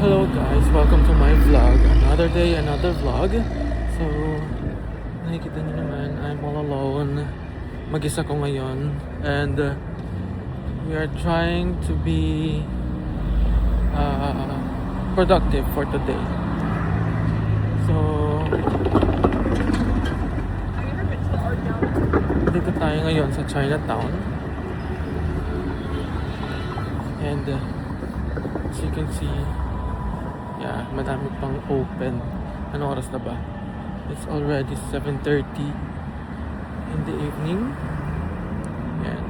Hello guys, welcome to my vlog. Another day, another vlog. So, nakikita niyo naman, I'm all alone. Mag-isa ko ngayon. And we are trying to be productive for today. So, dito tayo ngayon sa Chinatown. And as you can see, yeah, madami pang open. Ano oras na ba? It's already 7:30 in the evening. Yan.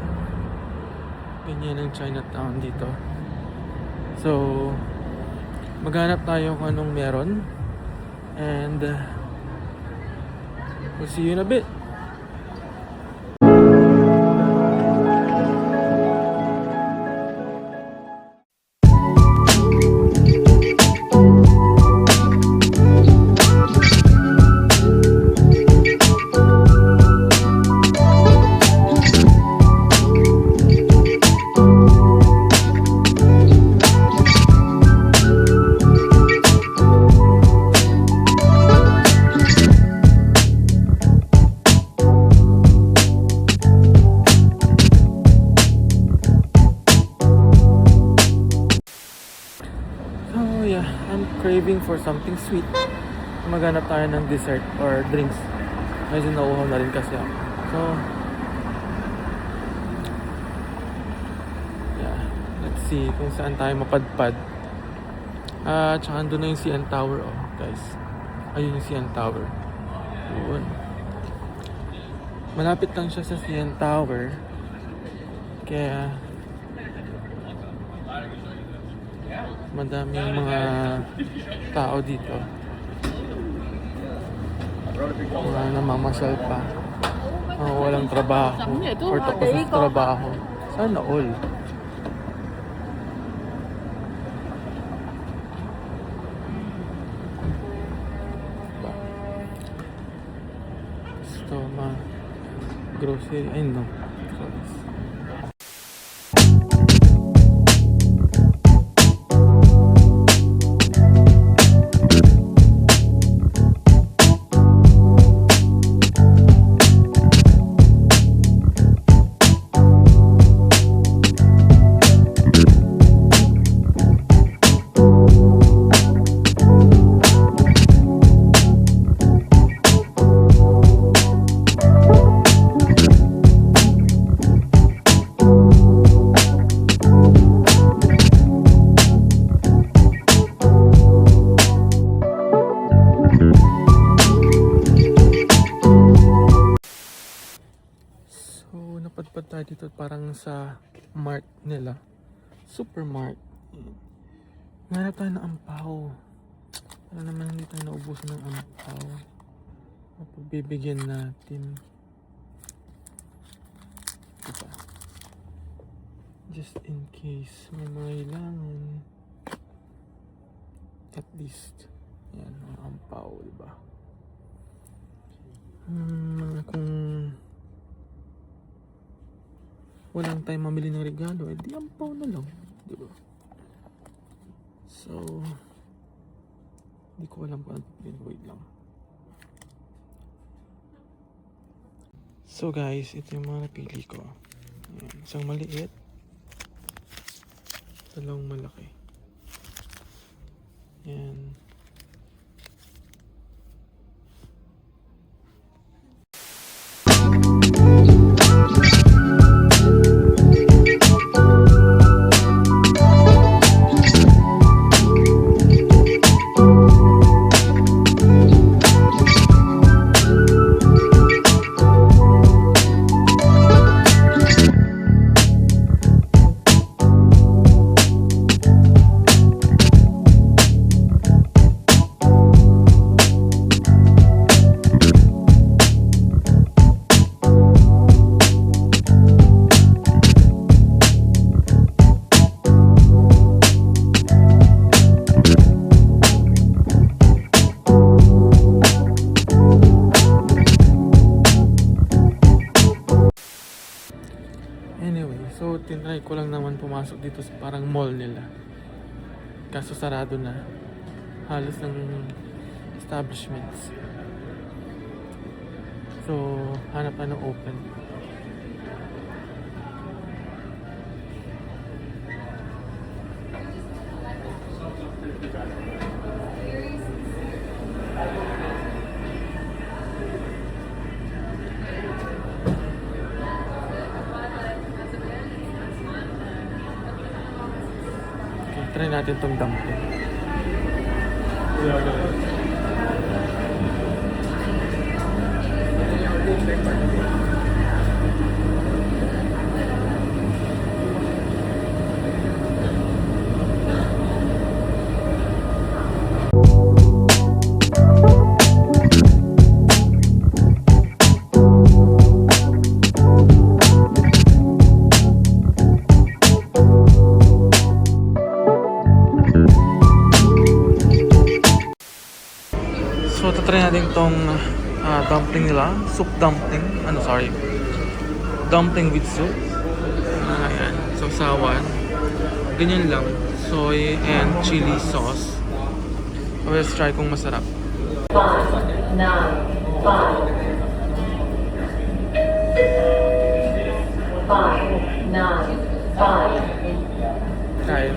Ganyan ang Chinatown dito. So, maghanap tayo kung anong meron. And we'll see you in a bit. I'm craving for something sweet. Maghanap tayo ng dessert or drinks. Medyo nauuhaw na rin kasi ako. So, yeah. Let's see kung saan tayo mapadpad. Tsaka andun na yung CN Tower, oh, guys. Ayun yung CN Tower. Yun. Malapit lang siya sa CN Tower. Kaya madaming mga tao dito. Mga namamasyal pa. Mga walang trabaho. Or tapos na sa trabaho. Sana all. Gusto grocery. Ay no. Sorry. Napadpad tayo dito parang sa mart nila. Supermart. Hanap tayo ng ampaw. Para naman hindi tayo naubusan ng ampaw. Pagbibigyan natin. Diba? Just in case may mga ilangan. At least. Yan, ang ampaw, diba? Kung walang time mamili ng regalo, eh di ampaw na lang, di ba? So, hindi ko alam kung ano pipiliin. Wait lang. So guys, ito yung mga napili ko. Ayan, isang maliit, dalawang malaki. Ayan. Tinry ko lang naman pumasok dito sa parang mall nila. kaso sarado na halos ng establishments. So, hanap tayo ng open. Okay, try natin tong dumpling. So, tatry natin tong dumpling nila. Soup dumpling. Dumpling with soup. Ayan. So, sawan. Ganyan lang. Soy and chili sauce. Let's try kung masarap. 5, 9, 5. 5, 9, 5. Kain.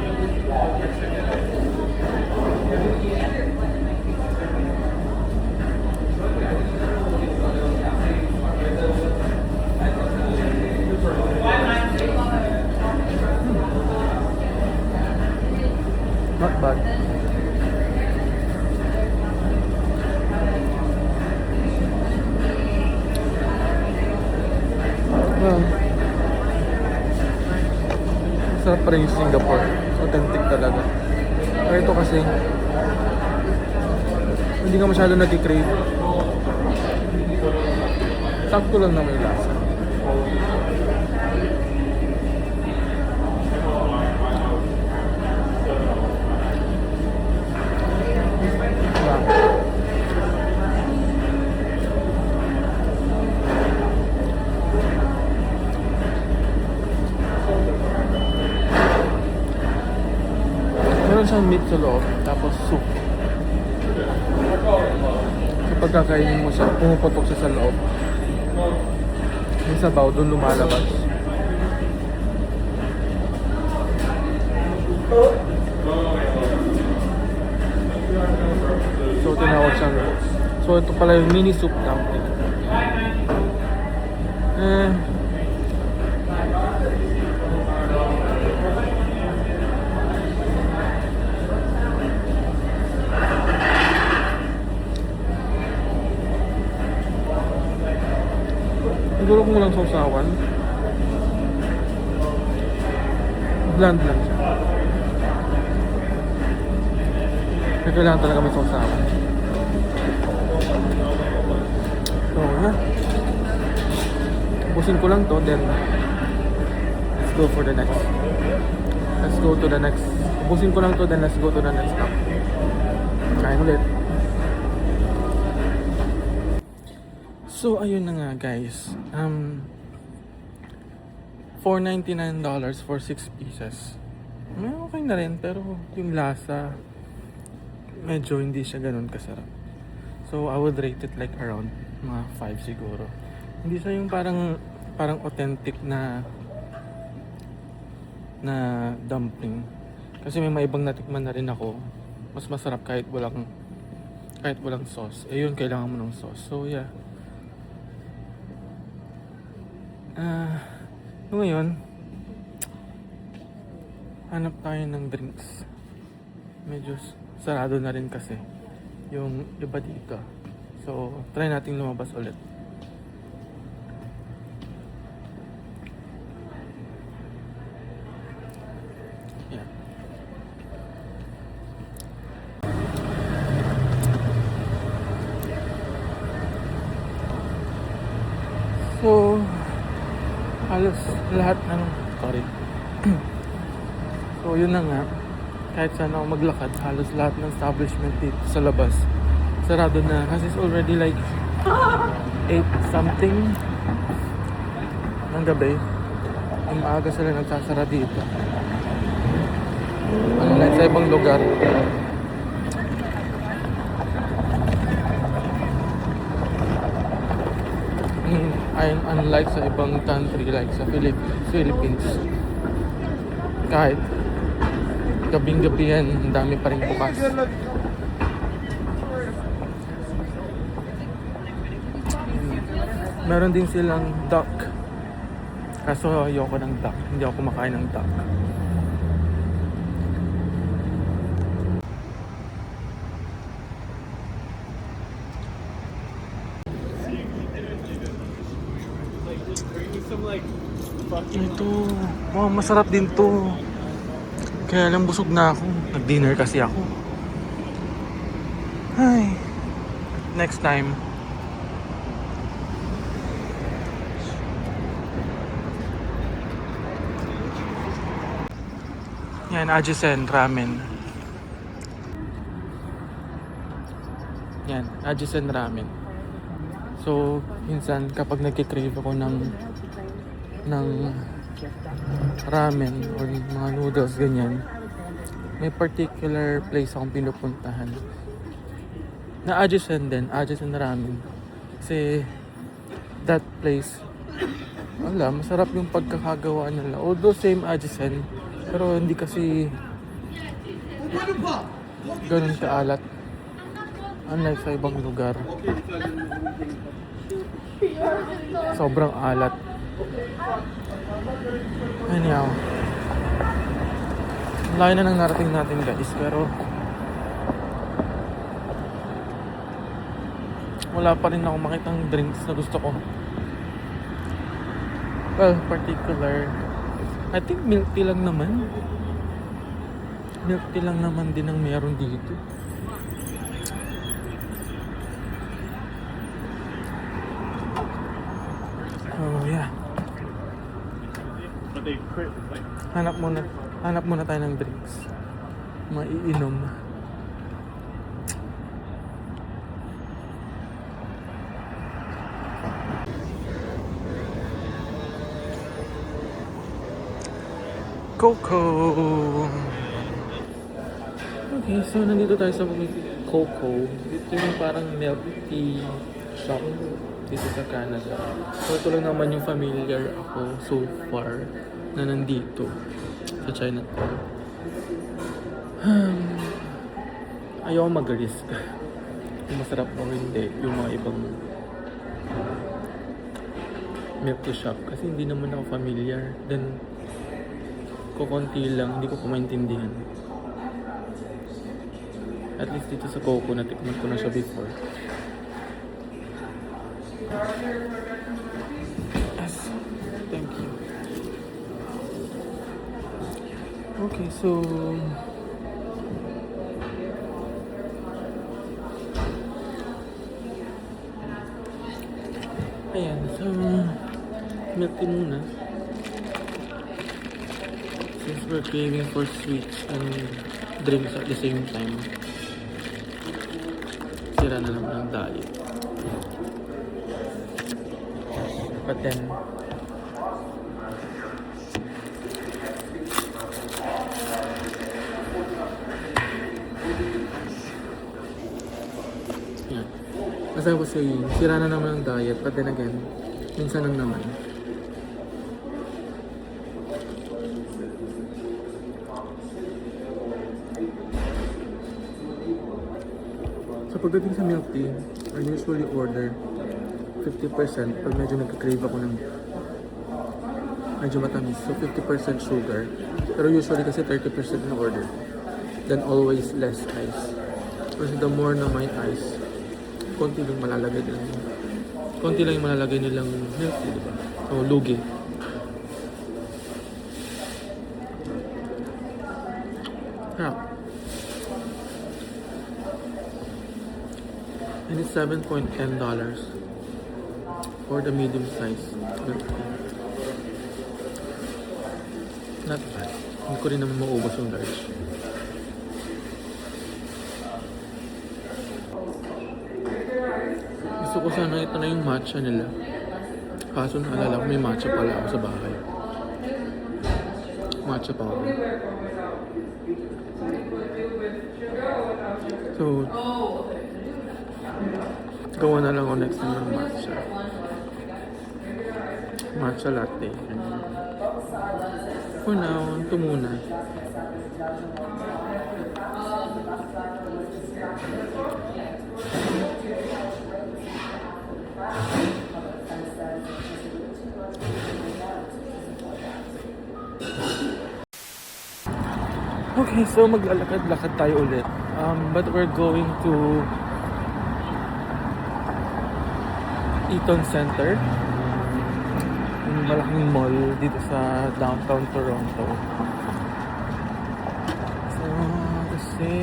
Not bad. Well, sarap pa rin yung Singapore. Authentic talaga. Pero ito kasi, hindi ka masyado nag-crave. Sakto lang naman yung lasa. Meron siyang meat sa loob, tapos soup. Kapag kakainin mo siya, pumuputok siya sa loob. Yung sabaw, doon lumalabas. So, tinawag siyang rolls. So, ito pala yung mini soup dumpling. Siguro kung walang sausawan, bland lang siya. Kaya kailangan talaga may sausawan. So, yeah. Ubusin ko lang to, then let's go for the next. Let's go to the next. Ubusin ko lang to, then let's go to the next stop. Kain ulit. So, ayun na nga guys. $4.99 for 6 pieces. Okay na rin, pero yung lasa, medyo hindi siya ganun kasarap. So, I would rate it like around mga 5 siguro. Hindi siya yung parang authentic na dumpling. Kasi may mga ibang natikman na rin ako. Mas masarap kahit walang sauce. Eh yun, kailangan mo ng sauce. So, yeah. Ngayon, hanap tayo ng drinks. Medyo sarado na rin kasi yung iba dito. So, try natin lumabas ulit. Yeah. So, halos lahat ng so yun na nga, kahit saan ako maglakad, halos lahat ng establishment dito sa labas sarado na kasi it's already like 8 something ng gabi. Yung maaga sila nagsasara dito. Unlike sa ibang lugar. Unlike sa ibang country like sa Philippines. Kahit gabing-gabi yan, ang dami pa rin bukas. Meron din silang duck. Kaso ayoko ng duck. Hindi ako kumakain ng duck. Ito, wow, masarap din to. Kaya lang busog na ako. Nag-dinner kasi ako. Ay, next time. Yan, Ajisen Ramen. Yan, Ajisen Ramen. So, minsan kapag nagkikrave ako ng ramen or mga noodles, ganyan, may particular place akong pinupuntahan na Ajisen din, Ajisen Ramen. Kasi that place, wala, masarap yung pagkakagawa nila. Although same Ajisen, pero hindi kasi ganun kaalat. Unlike sa ibang lugar. Sobrang alat. Anyhow. Layo na nang narating natin guys, pero wala pa rin ako makitang drinks na gusto ko. Well, particular, I think milk tea lang naman. Milk tea lang naman din ang meron dito. Oh yeah. Hanap muna tayo ng drinks. Maiinom. Coco. Okay, so nandito tayo sa Coco. Ito yung parang milk tea shop dito sa Canada. So ito lang naman yung familiar ako so far na nandito sa Chinatown. Ayaw mag-risk kung masarap o hindi yung mga ibang milk tea shop kasi hindi naman ako familiar. Then kukunti lang, hindi ko pa maintindihan. At least dito sa Coco, natikman ko na siya before. Yes, thank you. Okay, so ayan, so milk tea muna. Since we're craving for sweets and drinks at the same time, sira na naman ang diet. But then, yeah. As I was saying, sira na naman ang diet, but then again, minsan lang naman. So pagdating sa milk tea, I usually order 50% pag medyo nagka-crave ako ng medyo matamis. So 50% sugar. Pero usually kasi 30% na order. Then always less ice. Kasi the more na may ice, konti lang malalagay nila. Konti lang yung malalagay nilang milk tea, diba? So lugi. Yeah. And it's $7.10 for the medium size milk tea. Not bad. Hindi ko rin naman maubos yung large. Gusto ko sana ito na yung matcha nila. Kaso naalala ko may matcha pala ako sa bahay. Matcha powder. So, gawa na lang ako next time ng matcha. Matcha latte. For now, ito muna. Okay, so maglalakad-lakad tayo ulit. But we're going to Eaton Center. Yung malaking mall dito sa downtown Toronto. So, kasi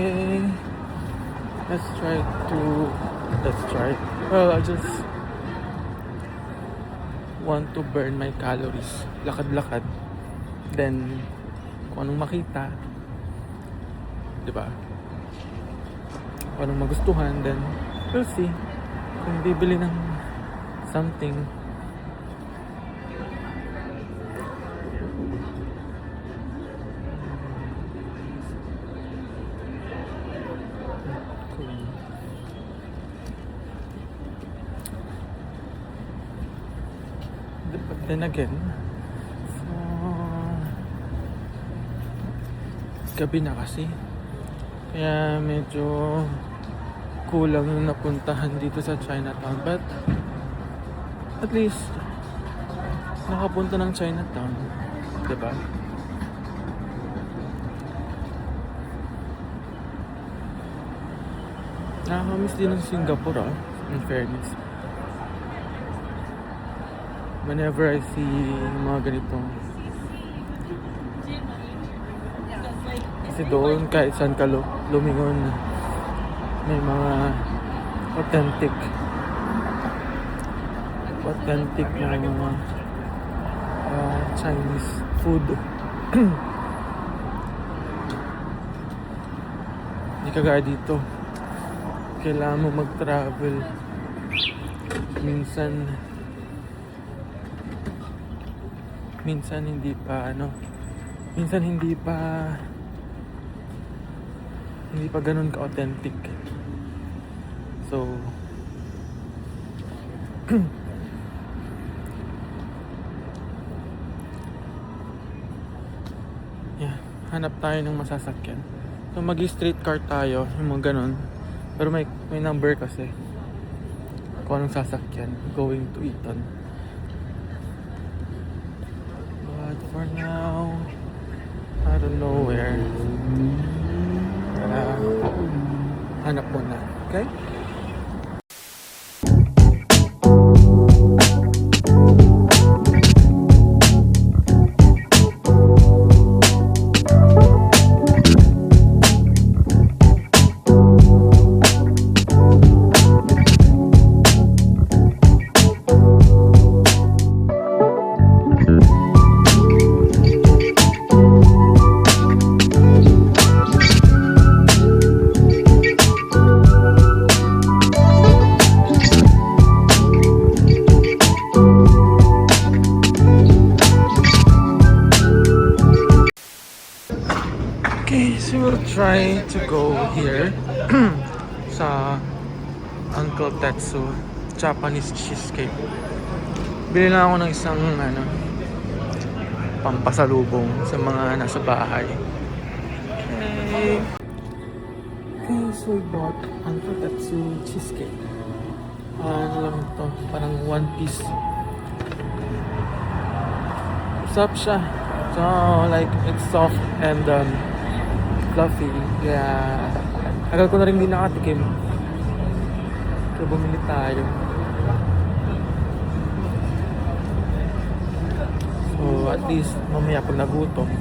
let's try. Well, I just want to burn my calories. Lakad-lakad. Then, kung anong makita, diba? Kung anong magustuhan, then we'll see. Kung bibili ng something. But then again, so, gabi na kasi. Kaya medyo kulang yung napuntahan dito sa Chinatown. But at least nakapunta ng Chinatown, diba? Nakakamiss din ng Singapore, in fairness. Whenever I see mga ganitong, kasi doon kahit saan ka lumingon, may mga authentic na mga Chinese food. Hindi kagaya dito, kailangan mo mag-travel minsan hindi pa ganun ka-authentic. So yeah, hanap tayo ng masasakyan. So mag-streetcar tayo, yung mga ganun. Pero may number kasi kung anong sasakyan going to Eaton. But for now, I don't know where. Hanap muna, okay? Okay, so we'll try to go here sa Uncle Tetsu Japanese cheesecake. Bili lang ako ng isang pampasalubong sa mga nasa bahay. Okay. Okay, so we bought Uncle Tetsu cheesecake. Ano lang ito? Parang one piece. Sarap siya. So, like, it's soft and fluffy. Kaya, tagal ko na rin din nakatikim. So, bumili tayo. So, at least, mamaya pag nagutom,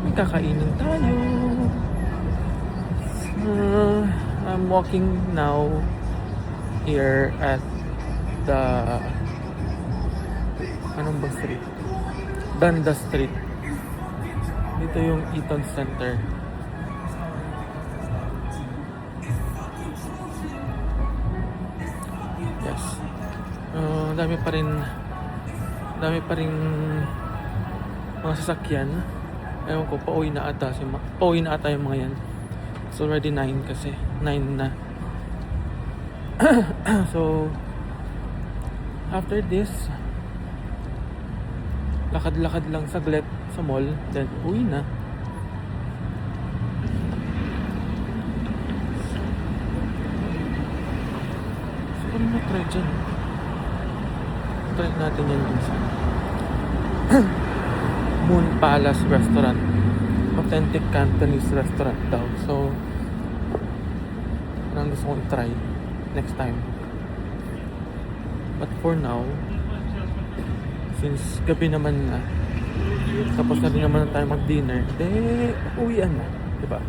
may kakainin tayo. So, I'm walking now here at the anong ba street? Danda Street. Dito yung Eaton Center. Yes. Dami pa rin mga sasakyan. Ewan ko, pauwi na ata yung mga yan. It's already 9 kasi. 9 na. So, after this, lakad-lakad lang saglit sa mall, then uwi na. So, ano na try dyan? Try natin yan dun sa Moon Palace Restaurant. Authentic Cantonese restaurant daw. So, parang gusto kong try next time. But for now, since gabi naman na, tapos na rin naman tayo mag-dinner, uwian na, diba?